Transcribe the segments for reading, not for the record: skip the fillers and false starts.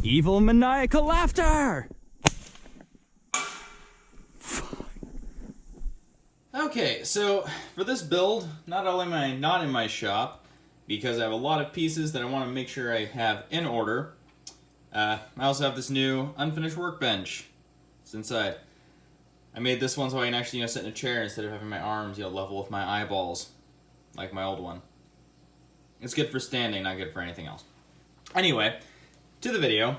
Evil maniacal laughter! Okay, so for this build, not only am I not in my shop, because I have a lot of pieces that I want to make sure I have in order, I also have this new unfinished workbench. It's inside. I made this one so I can actually, sit in a chair instead of having my arms, level with my eyeballs, like my old one. It's good for standing, not good for anything else. Anyway, to the video.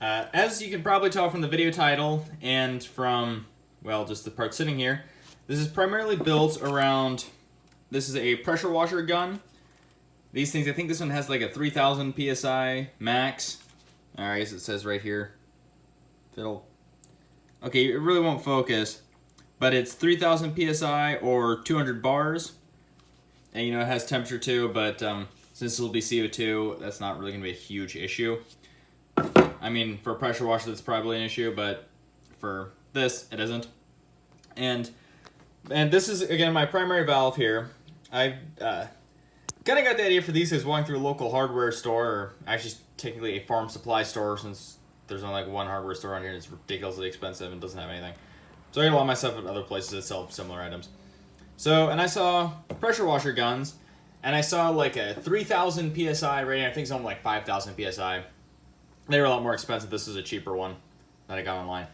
As you can probably tell from the video title and from, well, just the part sitting here, this is primarily built around, this is a pressure washer gun. These things, I think this one has like a 3000 PSI max. I guess it says right here. Okay, it really won't focus, but it's 3000 PSI or 200 bars. And it has temperature too, but since it'll be CO2, that's not really going to be a huge issue. I mean, for a pressure washer, that's probably an issue, but for this, it isn't. And this is, again, my primary valve here. I kind of got the idea for these as walking through a local hardware store, or actually technically a farm supply store, since there's only like one hardware store on here and it's ridiculously expensive and doesn't have anything. So I get a lot of my stuff at other places that sell similar items. So, and I saw pressure washer guns, and I saw like a 3000 PSI rating. I think something like 5000 PSI. They were a lot more expensive. This is a cheaper one that I got online.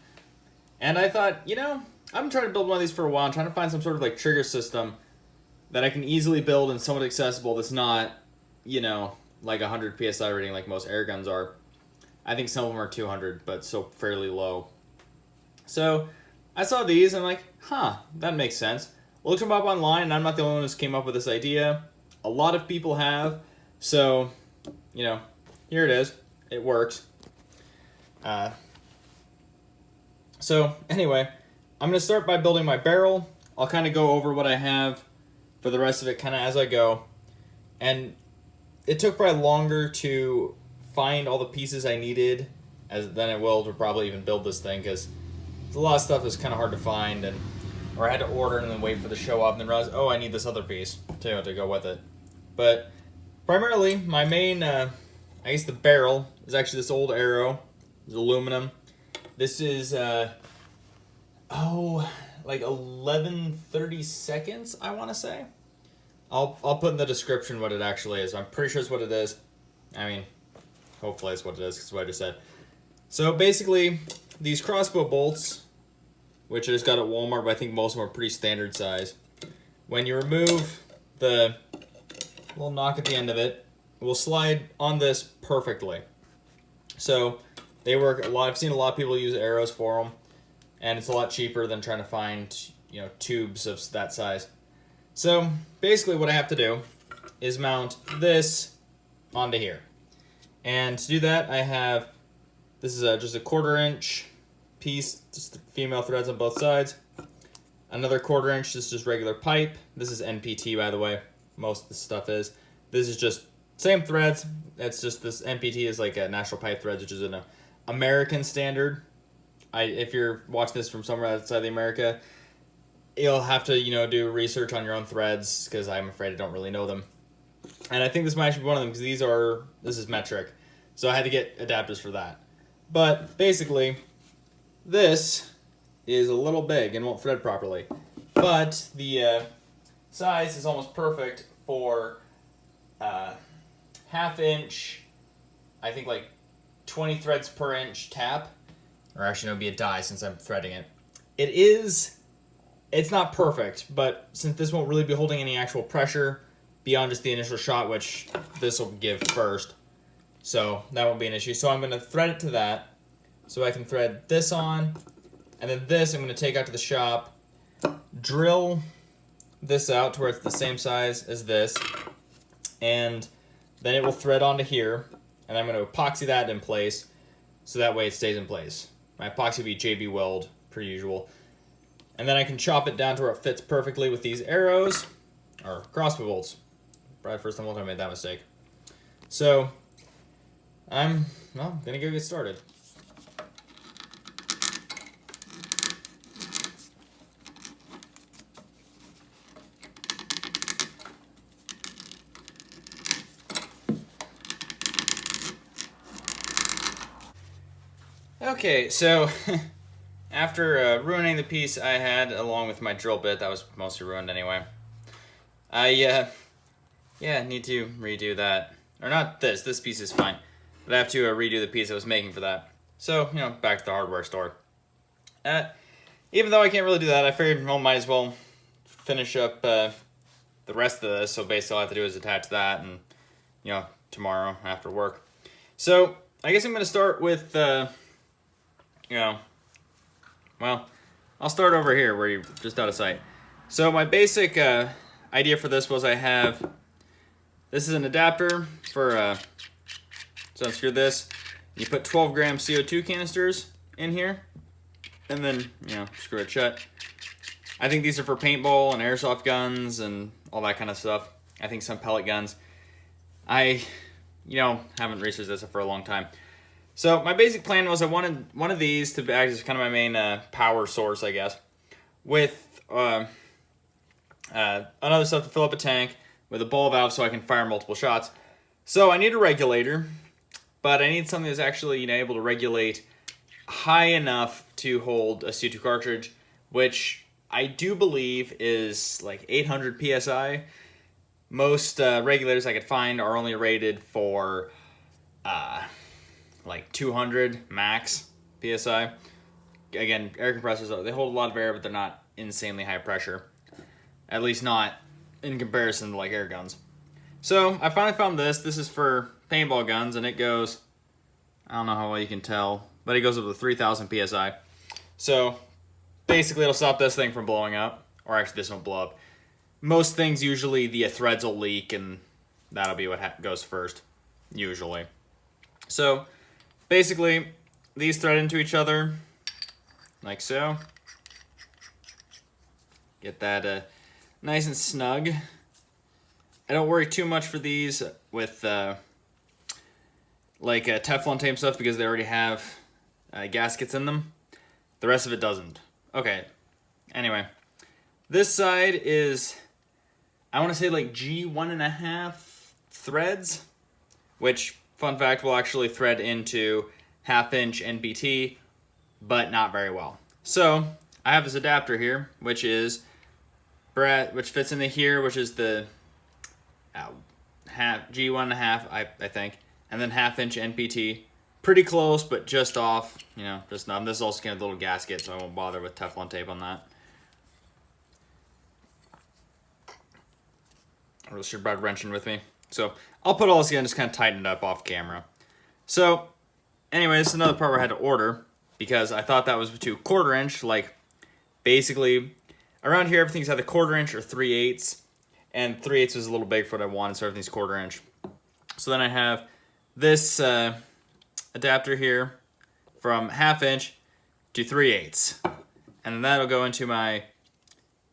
And I thought, I've been trying to build one of these for a while. I'm trying to find some sort of like trigger system that I can easily build and somewhat accessible that's not, like 100 PSI rating like most air guns are. I think some of them are 200, but still fairly low. So I saw these and I'm like, that makes sense. Looked them up online, and I'm not the only one who's came up with this idea. A lot of people have. So, here it is. It works. So anyway, I'm going to start by building my barrel. I'll kind of go over what I have for the rest of it kind of as I go. And it took probably longer to find all the pieces I needed than it will to probably even build this thing, because a lot of stuff is kind of hard to find, or I had to order and then wait for it to show up and then realize, oh, I need this other piece too to go with it. But primarily, my main, I guess the barrel is actually this old arrow. It's aluminum. This is, like 11/32, I want to say. I'll put in the description what it actually is. I'm pretty sure it's what it is. I mean, hopefully it's what it is, because it's what I just said. So basically, these crossbow bolts, which I just got at Walmart, but I think most of them are pretty standard size. When you remove the little knock at the end of it, it will slide on this perfectly. So they work a lot. I've seen a lot of people use arrows for them, and it's a lot cheaper than trying to find, tubes of that size. So basically what I have to do is mount this onto here. And to do that, I have, this is just a 1/4 inch piece, just the female threads on both sides. Another 1/4 inch, this is just regular pipe. This is NPT, by the way. Most of this stuff is. This is just same threads. It's just this NPT is like a National Pipe Threads, which is an American standard. If you're watching this from somewhere outside of America, you'll have to, do research on your own threads, because I'm afraid I don't really know them. And I think this might actually be one of them, because this is metric. So I had to get adapters for that. But basically, this is a little big and won't thread properly. But the size is almost perfect for 1/2 inch, I think like 20 threads per inch tap. Or actually, no, it'd be a die since I'm threading it. It's not perfect, but since this won't really be holding any actual pressure beyond just the initial shot, which this will give first, so that won't be an issue. So I'm going to thread it to that, so I can thread this on, and then this I'm going to take out to the shop, drill this out to where it's the same size as this, and then it will thread onto here, and I'm going to epoxy that in place, so that way it stays in place. My epoxy will be JB Weld, per usual. And then I can chop it down to where it fits perfectly with these arrows, or crossbow bolts. Probably the first time I made that mistake. So, I'm gonna go get started. Okay, so after ruining the piece I had along with my drill bit, that was mostly ruined anyway. I need to redo that. Or not this. This piece is fine. But I have to redo the piece I was making for that. So, back to the hardware store. Even though I can't really do that, I figured, well, might as well finish up the rest of this. So basically all I have to do is attach that and, tomorrow after work. So, I guess I'm going to start with, well, I'll start over here where you're just out of sight. So my basic idea for this was this is an adapter for, so unscrew this. You put 12 gram CO2 canisters in here, and then, screw it shut. I think these are for paintball and airsoft guns and all that kind of stuff. I think some pellet guns. I, haven't researched this for a long time. So my basic plan was I wanted one of these to act as kind of my main power source, I guess, with another stuff to fill up a tank with a ball valve so I can fire multiple shots. So I need a regulator, but I need something that's actually able to regulate high enough to hold a CO2 cartridge, which I do believe is like 800 psi. Most regulators I could find are only rated for like 200 max psi. Again, air compressors, they hold a lot of air, but they're not insanely high pressure. At least not in comparison to like air guns. So I finally found this. This is for paintball guns, and it goes, I don't know how well you can tell, but it goes up to 3,000 psi. So basically it'll stop this thing from blowing up, or actually this won't blow up. Most things usually the threads will leak, and that'll be what goes first, usually. So basically these thread into each other like so. Get that nice and snug. I don't worry too much for these with Teflon tape stuff because they already have gaskets in them. The rest of it doesn't. Okay, anyway. This side is, I want to say like G1.5 threads, which, fun fact, will actually thread into 1/2-inch NBT, but not very well. So I have this adapter here, which fits into here, which is the G1.5, I think, and then 1/2-inch NBT. Pretty close, but just off, just not. This is also kind of a little gasket, so I won't bother with Teflon tape on that. I really should have brought wrenching with me. So I'll put all this again, just kind of tighten it up off camera. So anyway, this is another part where I had to order because I thought that was too 1/4 inch. Like basically around here, everything's either 1/4 inch or 3/8, and 3/8 was a little big for what I wanted, so everything's 1/4 inch. So then I have this adapter here from 1/2 inch to 3/8, and then that'll go into my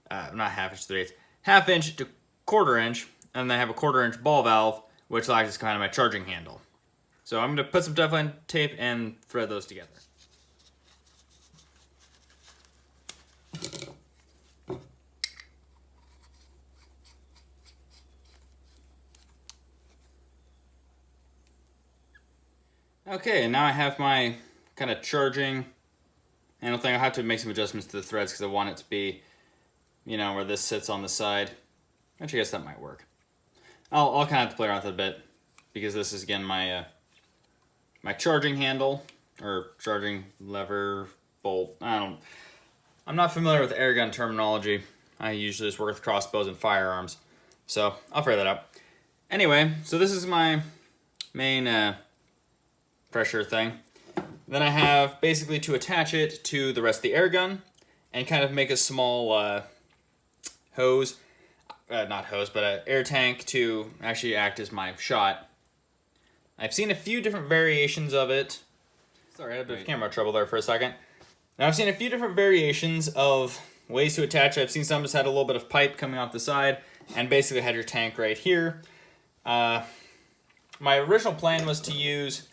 not 1/2 inch, 3/8, 1/2 inch to 1/4 inch, and then I have a 1/4 inch ball valve, which acts as kind of my charging handle. So I'm going to put some Teflon tape and thread those together. Okay, and now I have my kind of charging handle thing. I'll have to make some adjustments to the threads because I want it to be, where this sits on the side. Actually, I guess that might work. I'll kind of have to play around with it a bit because this is, again, my my charging handle or charging lever bolt. I'm not familiar with airgun terminology. I usually just work with crossbows and firearms, so I'll figure that out. Anyway, so this is my main pressure thing. Then I have basically to attach it to the rest of the air gun and kind of make a small hose. Not hose, but an air tank to actually act as my shot. I've seen a few different variations of it. Sorry, I had a bit of camera trouble there for a second. Now I've seen a few different variations of ways to attach it. I've seen some just had a little bit of pipe coming off the side and basically had your tank right here. My original plan was to use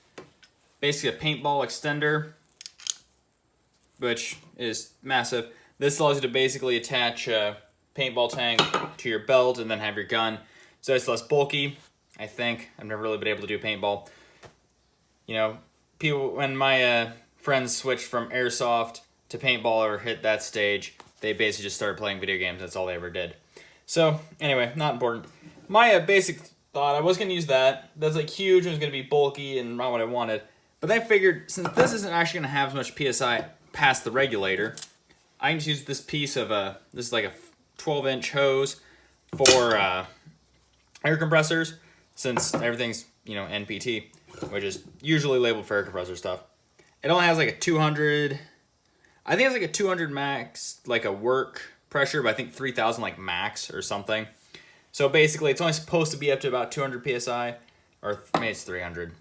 basically a paintball extender, which is massive. This allows you to basically attach a paintball tank to your belt and then have your gun. So it's less bulky, I think. I've never really been able to do paintball. People, when my friends switched from airsoft to paintball or hit that stage, they basically just started playing video games. That's all they ever did. So anyway, not important. My basic thought, I was going to use that. That's like huge, it was going to be bulky and not what I wanted. But then I figured, since this isn't actually going to have as much PSI past the regulator, I can just use this piece of this is like a 12-inch hose for air compressors, since everything's, you know, NPT, which is usually labeled for air compressor stuff. It only has like a 200, I think it's like a 200 max, like a work pressure, but I think 3,000 like max or something. So basically, it's only supposed to be up to about 200 PSI, or maybe it's 300.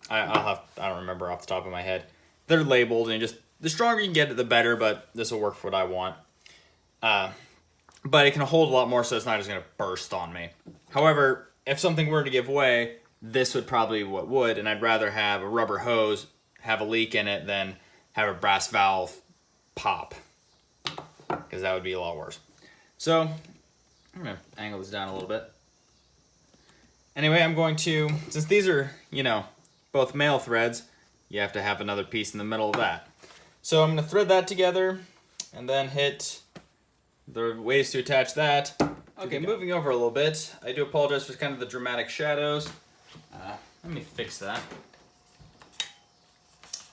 I don't remember off the top of my head. They're labeled, and just the stronger you can get it, the better. But this will work for what I want. But it can hold a lot more, so it's not just gonna burst on me. However, if something were to give way, this would probably what would, and I'd rather have a rubber hose have a leak in it than have a brass valve pop, because that would be a lot worse. So I'm gonna angle this down a little bit. Anyway, I'm going to, since these are, you know, both male threads, you have to have another piece in the middle of that. So I'm gonna thread that together and then hit the ways to attach that. Okay, moving over a little bit. I do apologize for kind of the dramatic shadows. Let me fix that.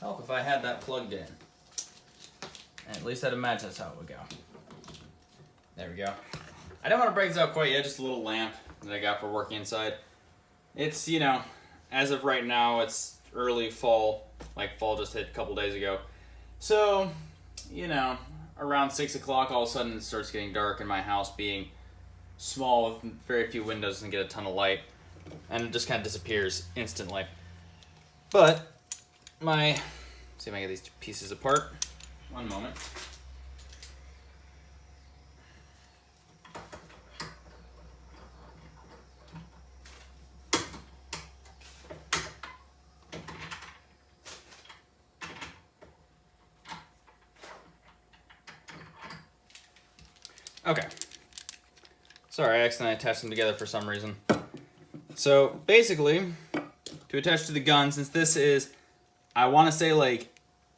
Help if I had that plugged in. And at least I'd imagine that's how it would go. There we go. I don't want to break this out quite yet, just a little lamp that I got for working inside. It's, you know, as of right now, it's early fall. Like, fall just hit a couple days ago. So, you know, around 6 o'clock, all of a sudden it starts getting dark in my house, being small with very few windows, doesn't get a ton of light. And it just kind of disappears instantly. But, see if I can get these two pieces apart. One moment. Okay. Sorry, I accidentally attached them together for some reason. So basically, to attach to the gun, since this is, I want to say like,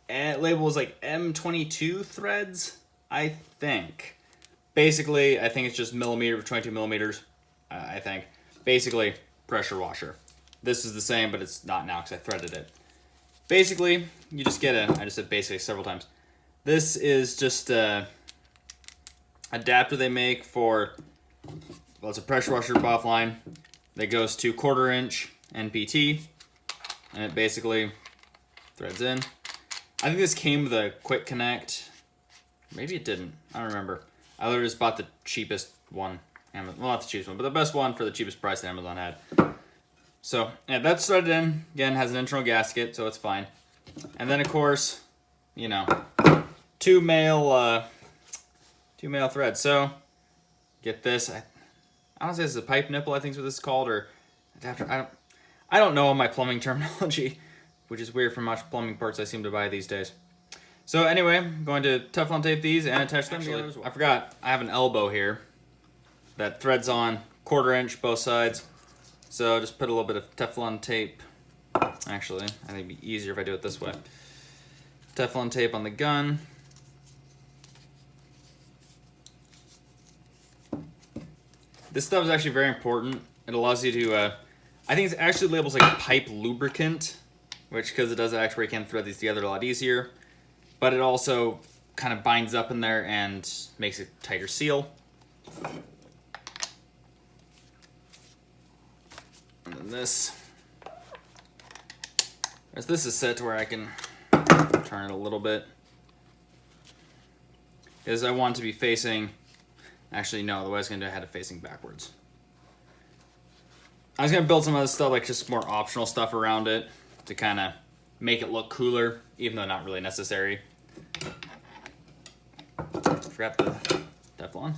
label is like M22 threads, I think. Basically, I think it's just millimeter, 22 millimeters, I think. Basically, pressure washer. This is the same, but it's not now because I threaded it. Basically, you just get I just said basically several times. This is just adapter they make for, well, it's a pressure washer buff line that goes to 1/4 inch NPT, and it basically threads in. I think this came with a quick connect. Maybe it didn't. I don't remember. I literally just bought the cheapest one. Well, not the cheapest one, but the best one for the cheapest price that Amazon had. So, yeah, that's threaded in. Again, has an internal gasket, so it's fine. And then, of course, you know, two male threads. So, get this. I don't say this is a pipe nipple, I think is what this is called, or adapter. I don't know my plumbing terminology, which is weird for much plumbing parts I seem to buy these days. So anyway, I'm going to Teflon tape these and attach them together as well. I forgot, I have an elbow here that threads on 1/4 inch both sides. So just put a little bit of Teflon tape. Actually, I think it'd be easier if I do it this way. Teflon tape on the gun. This stuff is actually very important. It allows you to, I think it's actually labeled like a pipe lubricant, which, because it does actually, you can thread these together a lot easier. But it also kind of binds up in there and makes a tighter seal. And then this is set to where I can turn it a little bit. Because I want it to be facing, actually no, the way I was going to do it, I had it facing backwards. I was going to build some other stuff, like just more optional stuff around it to kind of make it look cooler, even though not really necessary. Forgot the Teflon.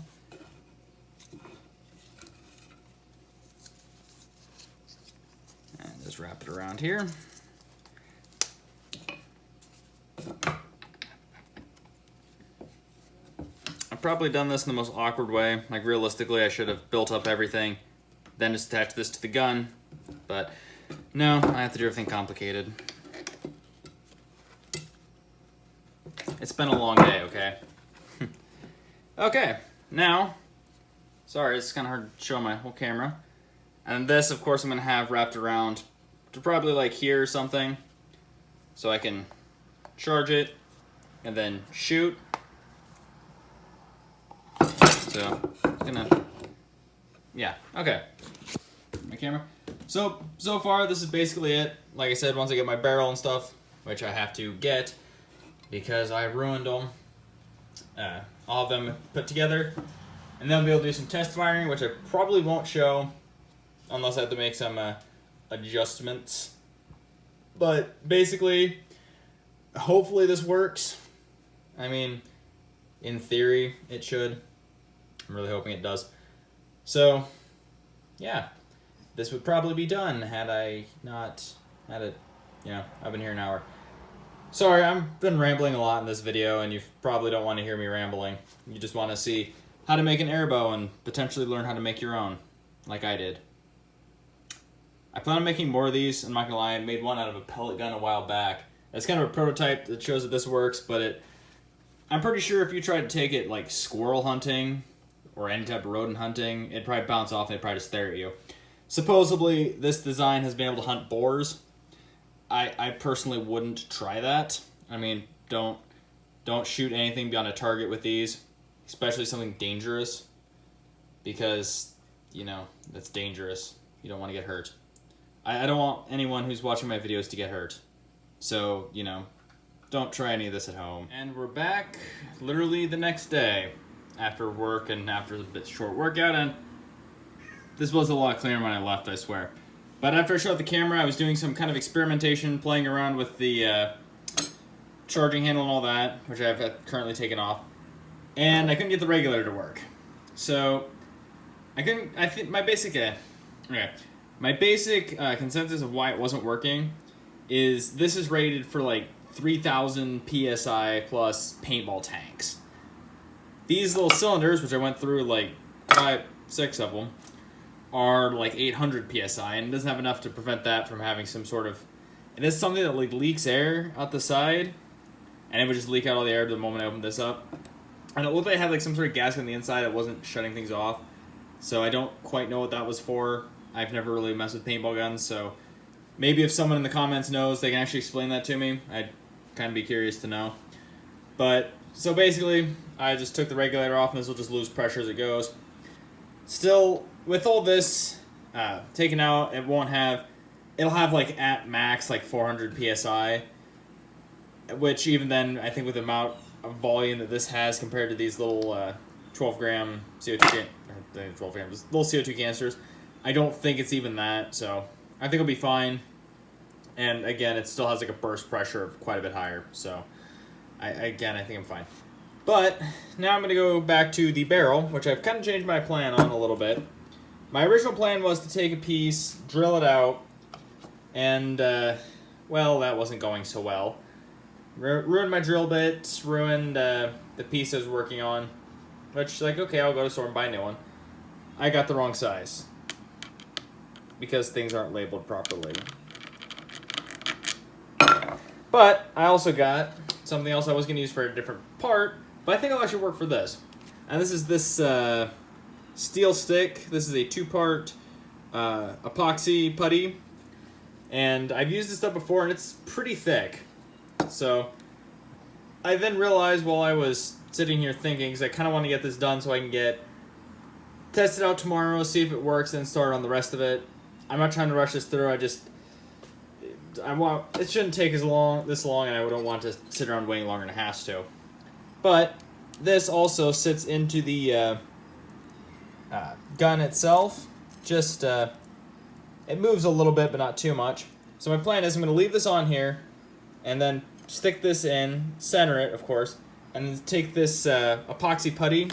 And just wrap it around here. I've probably done this in the most awkward way. Like, realistically, I should have built up everything, then just attach this to the gun. But no, I have to do everything complicated. It's been a long day, okay? Okay, now, sorry, it's kind of hard to show my whole camera. And this, of course, I'm going to have wrapped around to probably like here or something. So I can charge it and then shoot. So, gonna, yeah, okay. My camera. So far, this is basically it. Like I said, once I get my barrel and stuff, which I have to get because I ruined them, all of them put together, and then I'll be able to do some test firing, which I probably won't show unless I have to make some adjustments. But basically, hopefully this works. I mean, in theory, it should. I'm really hoping it does. So, yeah, this would probably be done had I not had it, you know, I've been here an hour. Sorry, I've been rambling a lot in this video, and you probably don't want to hear me rambling. You just want to see how to make an airbow and potentially learn how to make your own, like I did. I plan on making more of these. I'm not gonna lie, I made one out of a pellet gun a while back. It's kind of a prototype that shows that this works, but I'm pretty sure if you tried to take it like squirrel hunting or any type of rodent hunting, it'd probably bounce off and it'd probably just stare at you. Supposedly, this design has been able to hunt boars. I personally wouldn't try that. I mean, don't shoot anything beyond a target with these, especially something dangerous, because, you know, that's dangerous. You don't want to get hurt. I don't want anyone who's watching my videos to get hurt. So, you know, don't try any of this at home. And we're back literally the next day after work and after a bit short workout, and this was a lot cleaner when I left, I swear. But after I shut the camera, I was doing some kind of experimentation, playing around with the charging handle and all that, which I've currently taken off. And I couldn't get the regulator to work. So, I think my basic consensus of why it wasn't working is this is rated for like 3,000 PSI plus paintball tanks. These little cylinders, which I went through like 5, 6 of them, are like 800 PSI, and it doesn't have enough to prevent that from having some sort of... It is something that like leaks air out the side, and it would just leak out all the air the moment I opened this up. And it looked like it had like some sort of gasket on the inside that wasn't shutting things off, so I don't quite know what that was for. I've never really messed with paintball guns, so maybe if someone in the comments knows, they can actually explain that to me. I'd kind of be curious to know. But, so basically, I just took the regulator off, and this will just lose pressure as it goes. Still, with all this taken out, it'll have like at max like 400 PSI, which even then, I think with the amount of volume that this has compared to these little 12 gram CO2 little CO2 canisters, I don't think it's even that, so I think it'll be fine. And again, it still has like a burst pressure of quite a bit higher, so I think I'm fine. But now I'm going to go back to the barrel, which I've kind of changed my plan on a little bit. My original plan was to take a piece, drill it out, and, well, that wasn't going so well. Ruined my drill bit, ruined the piece I was working on, which, like, okay, I'll go to the store and buy a new one. I got the wrong size, because things aren't labeled properly. But I also got something else I was going to use for a different part, but I think it'll actually work for this. And this is this steel stick. This is a 2-part epoxy putty. And I've used this stuff before, and it's pretty thick. So I then realized while I was sitting here thinking, because I kind of want to get this done so I can test it out tomorrow, see if it works, and start on the rest of it. I'm not trying to rush this through. It shouldn't take this long, and I don't want to sit around waiting longer than it has to. But this also sits into the gun itself. Just it moves a little bit, but not too much. So my plan is I'm going to leave this on here, and then stick this in, center it, of course, and then take this epoxy putty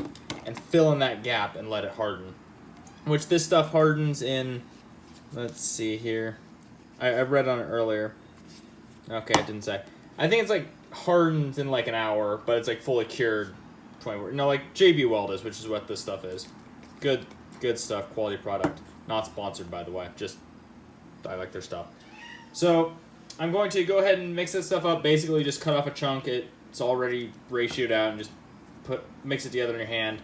and fill in that gap and let it harden. Which this stuff hardens in, let's see here. I read on it earlier. Okay, it didn't say. I think it's like hardens in like an hour, but it's like fully cured 20. No, like JB Weld is, which is what this stuff is. Good stuff, quality product. Not sponsored, by the way. Just I like their stuff. So I'm going to go ahead and mix this stuff up. Basically, just cut off a chunk. It's already ratioed out, and just mix it together in your hand.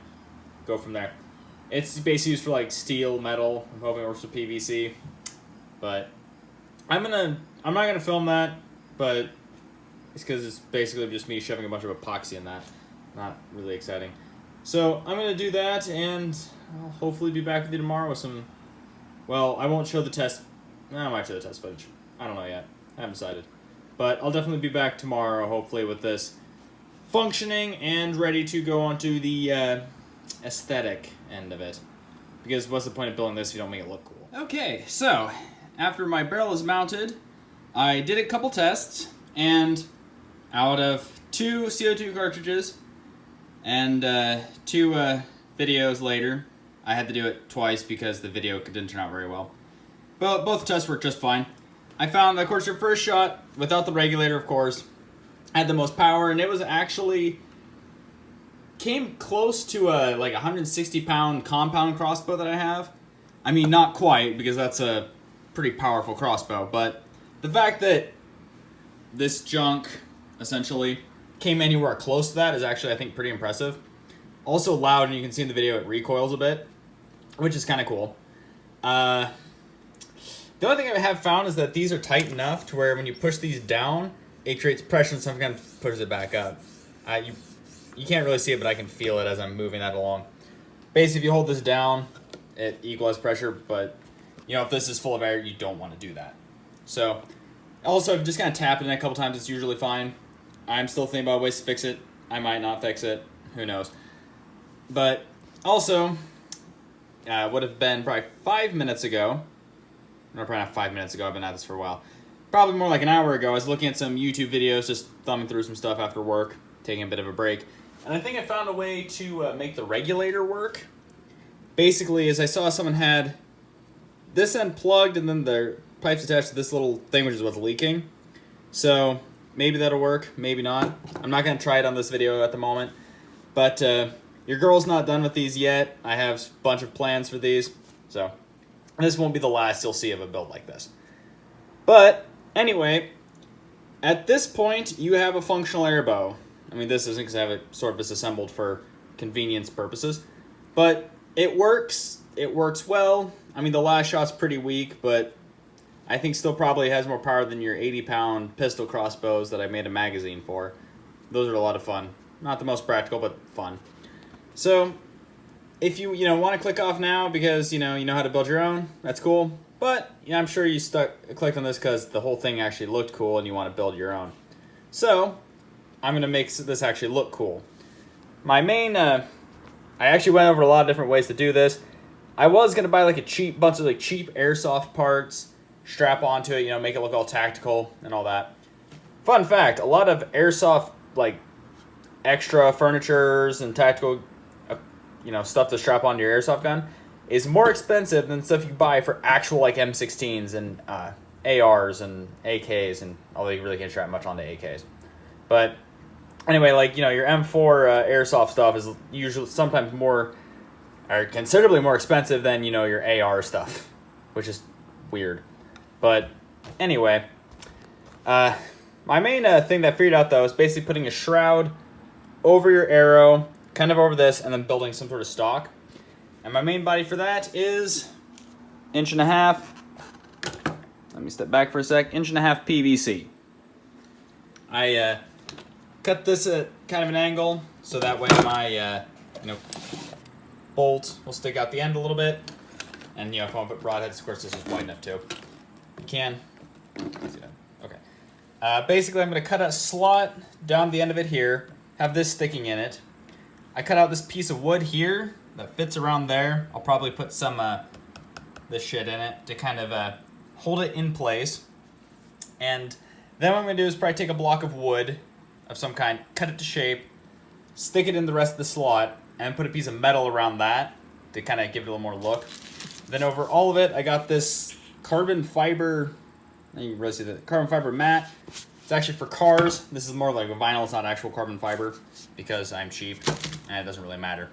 Go from there. It's basically used for like steel, metal. I'm hoping it works with PVC. But I'm not gonna film that, but it's because it's basically just me shoving a bunch of epoxy in that. Not really exciting. So I'm gonna do that, and I'll hopefully be back with you tomorrow with some. Well, I won't show the test. No, I might show the test footage. I don't know yet. I haven't decided. But I'll definitely be back tomorrow, hopefully, with this functioning and ready to go on to the aesthetic end of it. Because what's the point of building this if you don't make it look cool? Okay, so after my barrel is mounted, I did a couple tests, and out of 2 CO2 cartridges and 2 videos later, I had to do it twice because the video didn't turn out very well. But both tests worked just fine. I found that, of course, your first shot, without the regulator, of course, had the most power, and it was actually came close to a like 160-pound compound crossbow that I have. I mean, not quite, because that's a pretty powerful crossbow, but the fact that this junk essentially came anywhere close to that is actually, I think, pretty impressive. Also loud, and you can see in the video it recoils a bit, which is kind of cool. The only thing I have found is that these are tight enough to where when you push these down, it creates pressure and sometimes pushes it back up. You can't really see it, but I can feel it as I'm moving that along. Basically, if you hold this down, it equals pressure, but you know, if this is full of air, you don't want to do that. So, also, just kind of tap it in a couple times, it's usually fine. I'm still thinking about ways to fix it. I might not fix it. Who knows? But also, would have been probably 5 minutes ago. No, probably not 5 minutes ago. I've been at this for a while. Probably more like an hour ago. I was looking at some YouTube videos, just thumbing through some stuff after work, taking a bit of a break. And I think I found a way to make the regulator work. Basically, as I saw someone had this end plugged and then the pipes attached to this little thing, which is what's leaking. So maybe that'll work, maybe not. I'm not going to try it on this video at the moment. But your girl's not done with these yet. I have a bunch of plans for these. So this won't be the last you'll see of a build like this. But anyway, at this point, you have a functional airbow. I mean, this isn't because I have it sort of disassembled for convenience purposes. But it works. It works well. I mean, the last shot's pretty weak, but I think still probably has more power than your 80-pound pistol crossbows that I made a magazine for. Those are a lot of fun. Not the most practical, but fun. So, if you want to click off now because you know how to build your own, that's cool. But yeah, I'm sure you clicked on this because the whole thing actually looked cool and you want to build your own. So, I'm gonna make this actually look cool. My main, I actually went over a lot of different ways to do this. I was gonna buy like a bunch of cheap airsoft parts, strap onto it, make it look all tactical and all that. Fun fact: a lot of airsoft extra furnitures and tactical, stuff to strap onto your airsoft gun is more expensive than stuff you buy for actual M16s and ARs and AKs, and although you really can't strap much onto AKs. But anyway, your M4 airsoft stuff is usually sometimes more, or considerably more expensive than, your AR stuff, which is weird. But anyway, my main thing that I figured out, though, is basically putting a shroud over your arrow, kind of over this, and then building some sort of stock. And my main body for that is 1.5 inches. Let me step back for a sec. 1.5 inches PVC. I cut this at kind of an angle, so that way my bolt will stick out the end a little bit. And if I want to put broadheads, of course, this is wide enough too. You can. See that? Okay. Basically, I'm going to cut a slot down the end of it here. Have this sticking in it. I cut out this piece of wood here that fits around there. I'll probably put some this shit in it to kind of hold it in place. And then what I'm going to do is probably take a block of wood of some kind, cut it to shape, stick it in the rest of the slot, and put a piece of metal around that to kind of give it a little more look. Then over all of it, I got this carbon fiber, you can really see the carbon fiber mat. It's actually for cars. This is more like a vinyl, it's not actual carbon fiber because I'm cheap and it doesn't really matter.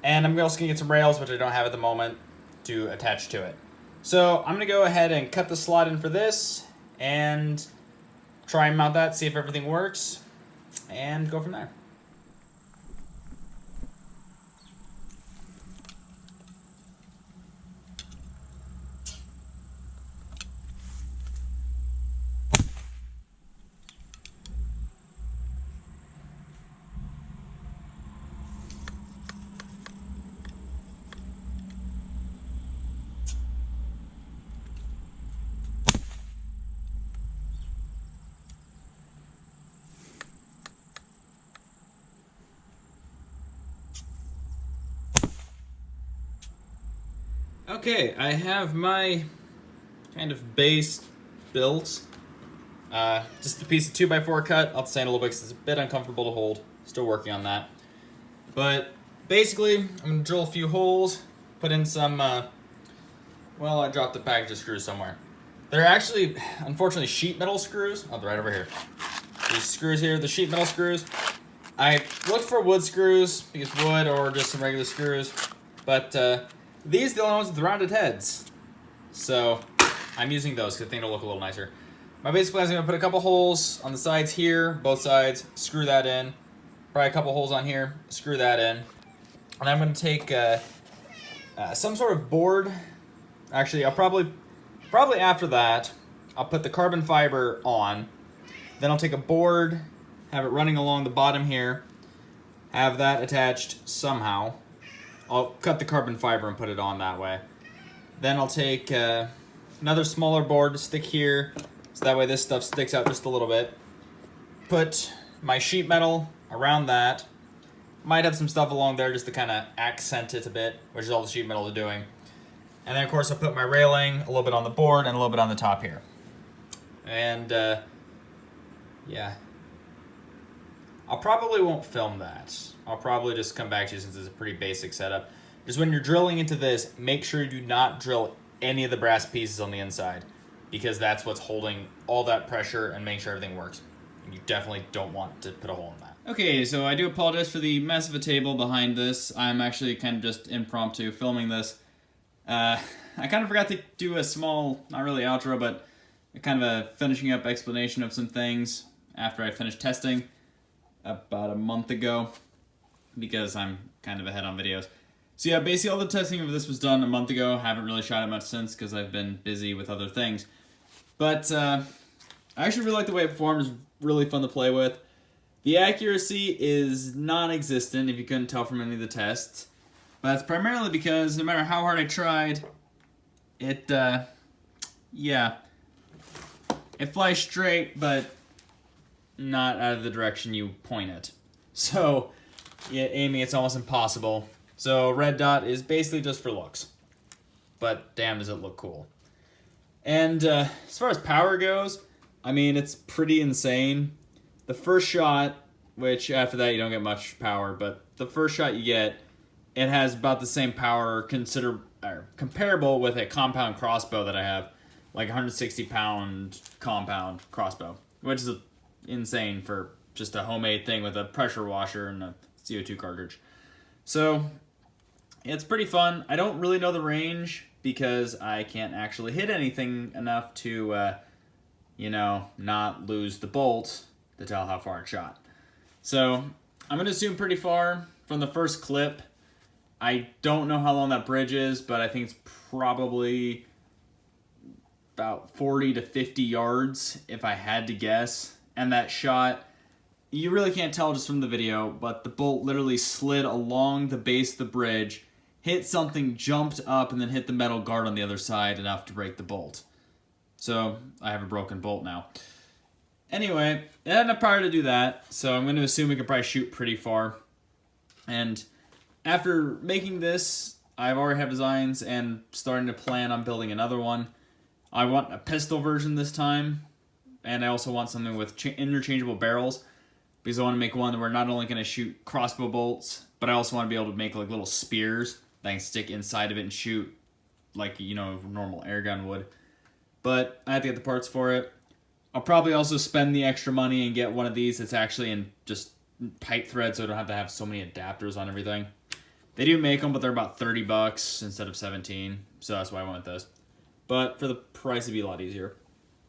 And I'm also going to get some rails, which I don't have at the moment, to attach to it. So I'm going to go ahead and cut the slot in for this and try and mount that, see if everything works. and go from there. Okay, I have my kind of base built. Just a piece of 2x4 cut. I'll sand a little bit because it's a bit uncomfortable to hold. Still working on that. But basically, I'm going to drill a few holes, put in some, well, I dropped the package of screws somewhere. They're actually, unfortunately, sheet metal screws. Oh, they're right over here. These screws here, the sheet metal screws. I looked for wood screws, because wood or just some regular screws. But these are the only ones with rounded heads. So I'm using those because I think it'll look a little nicer. My basic plan is I'm going to put a couple holes on the sides here, both sides, screw that in. Probably a couple holes on here, screw that in. And I'm going to take some sort of board. Actually, I'll probably after that, I'll put the carbon fiber on. Then I'll take a board, have it running along the bottom here, have that attached somehow. I'll cut the carbon fiber and put it on that way. Then I'll take another smaller board to stick here, so that way this stuff sticks out just a little bit. Put my sheet metal around that. Might have some stuff along there just to kind of accent it a bit, which is all the sheet metal is doing. And then of course I'll put my railing a little bit on the board and a little bit on the top here. And yeah. I probably won't film that. I'll probably just come back to you since it's a pretty basic setup. Just when you're drilling into this, make sure you do not drill any of the brass pieces on the inside, because that's what's holding all that pressure and making sure everything works. And you definitely don't want to put a hole in that. Okay, so I do apologize for the mess of a table behind this. I'm actually kind of just impromptu filming this. I kind of forgot to do a small, not really outro, but kind of a finishing up explanation of some things after I finished testing about a month ago, because I'm kind of ahead on videos. So yeah, basically all the testing of this was done a month ago. Haven't really shot it much since because I've been busy with other things. But I actually really like the way it performed. It's really fun to play with. The accuracy is non-existent, if you couldn't tell from any of the tests. But that's primarily because no matter how hard I tried, it, yeah. It flies straight, but not out of the direction you point it. So, yeah, aiming, it's almost impossible. So red dot is basically just for looks. But damn, does it look cool. And as far as power goes, I mean, it's pretty insane. The first shot, which after that you don't get much power, but the first shot you get, it has about the same power comparable with a compound crossbow that I have. Like 160-pound compound crossbow, which is insane for just a homemade thing with a pressure washer and a CO2 cartridge. So it's pretty fun. I don't really know the range because I can't actually hit anything enough to, you know, not lose the bolt to tell how far it shot. So I'm going to assume pretty far from the first clip. I don't know how long that bridge is, but I think it's probably about 40 to 50 yards if I had to guess. And that shot, you really can't tell just from the video, but the bolt literally slid along the base of the bridge, hit something, jumped up, and then hit the metal guard on the other side enough to break the bolt. So I have a broken bolt now. Anyway, it had enough power to do that, so I'm going to assume we can probably shoot pretty far. And after making this, I've already have designs and starting to plan on building another one. I want a pistol version this time, and I also want something with interchangeable barrels, because I want to make one that we're not only going to shoot crossbow bolts, but I also want to be able to make like little spears that I can stick inside of it and shoot like, you know, a normal air gun would. But I have to get the parts for it. I'll probably also spend the extra money and get one of these that's actually in just pipe thread, so I don't have to have so many adapters on everything. They do make them, but they're about $30 instead of 17, so that's why I went with this. But for the price, it'd be a lot easier.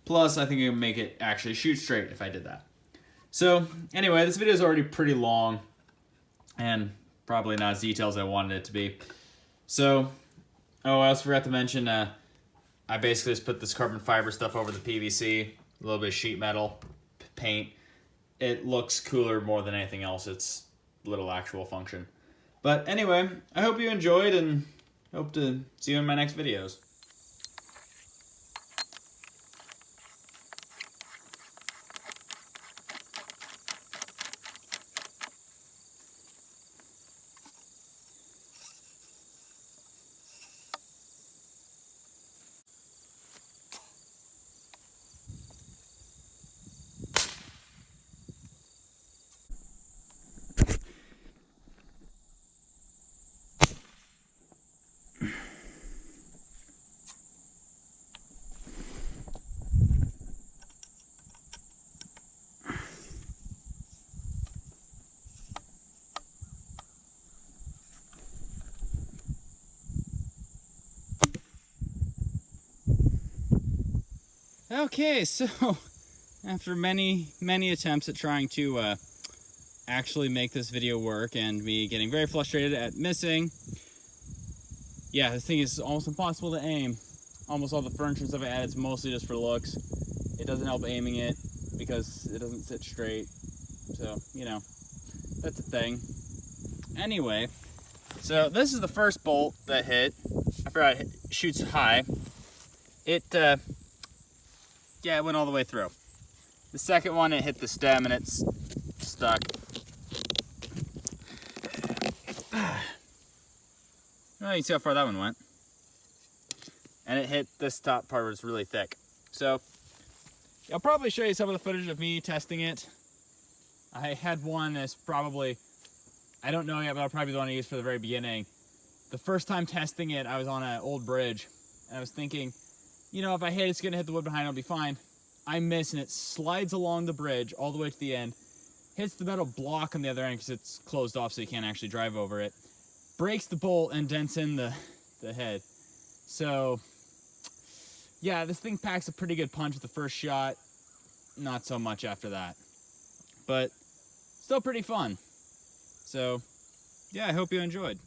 Plus, I think it would make it actually shoot straight if I did that. So anyway, this video is already pretty long and probably not as detailed as I wanted it to be. So, oh, I also forgot to mention, I basically just put this carbon fiber stuff over the PVC, a little bit of sheet metal, paint. It looks cooler more than anything else. It's little actual function. But anyway, I hope you enjoyed and hope to see you in my next videos. Okay, so after many attempts at trying to actually make this video work and me getting very frustrated at missing, yeah, this thing is almost impossible to aim. Almost all the furniture stuff I added is mostly just for looks. It doesn't help aiming it because it doesn't sit straight. So, you know, that's a thing. Anyway, so this is the first bolt that hit. I forgot it shoots high. Yeah, it went all the way through. The second one, it hit the stem and it's stuck. Well, you can see how far that one went. And it hit this top part where it's really thick. So, I'll probably show you some of the footage of me testing it. I had one that's probably, I don't know yet, but I'll probably be the one I use for the very beginning. The first time testing it, I was on an old bridge. And I was thinking, you know, if I hit, it's going to hit the wood behind, it'll be fine. I miss, and it slides along the bridge all the way to the end. Hits the metal block on the other end because it's closed off so you can't actually drive over it. Breaks the bolt and dents in the head. So, yeah, this thing packs a pretty good punch with the first shot. Not so much after that. But still pretty fun. So, yeah, I hope you enjoyed.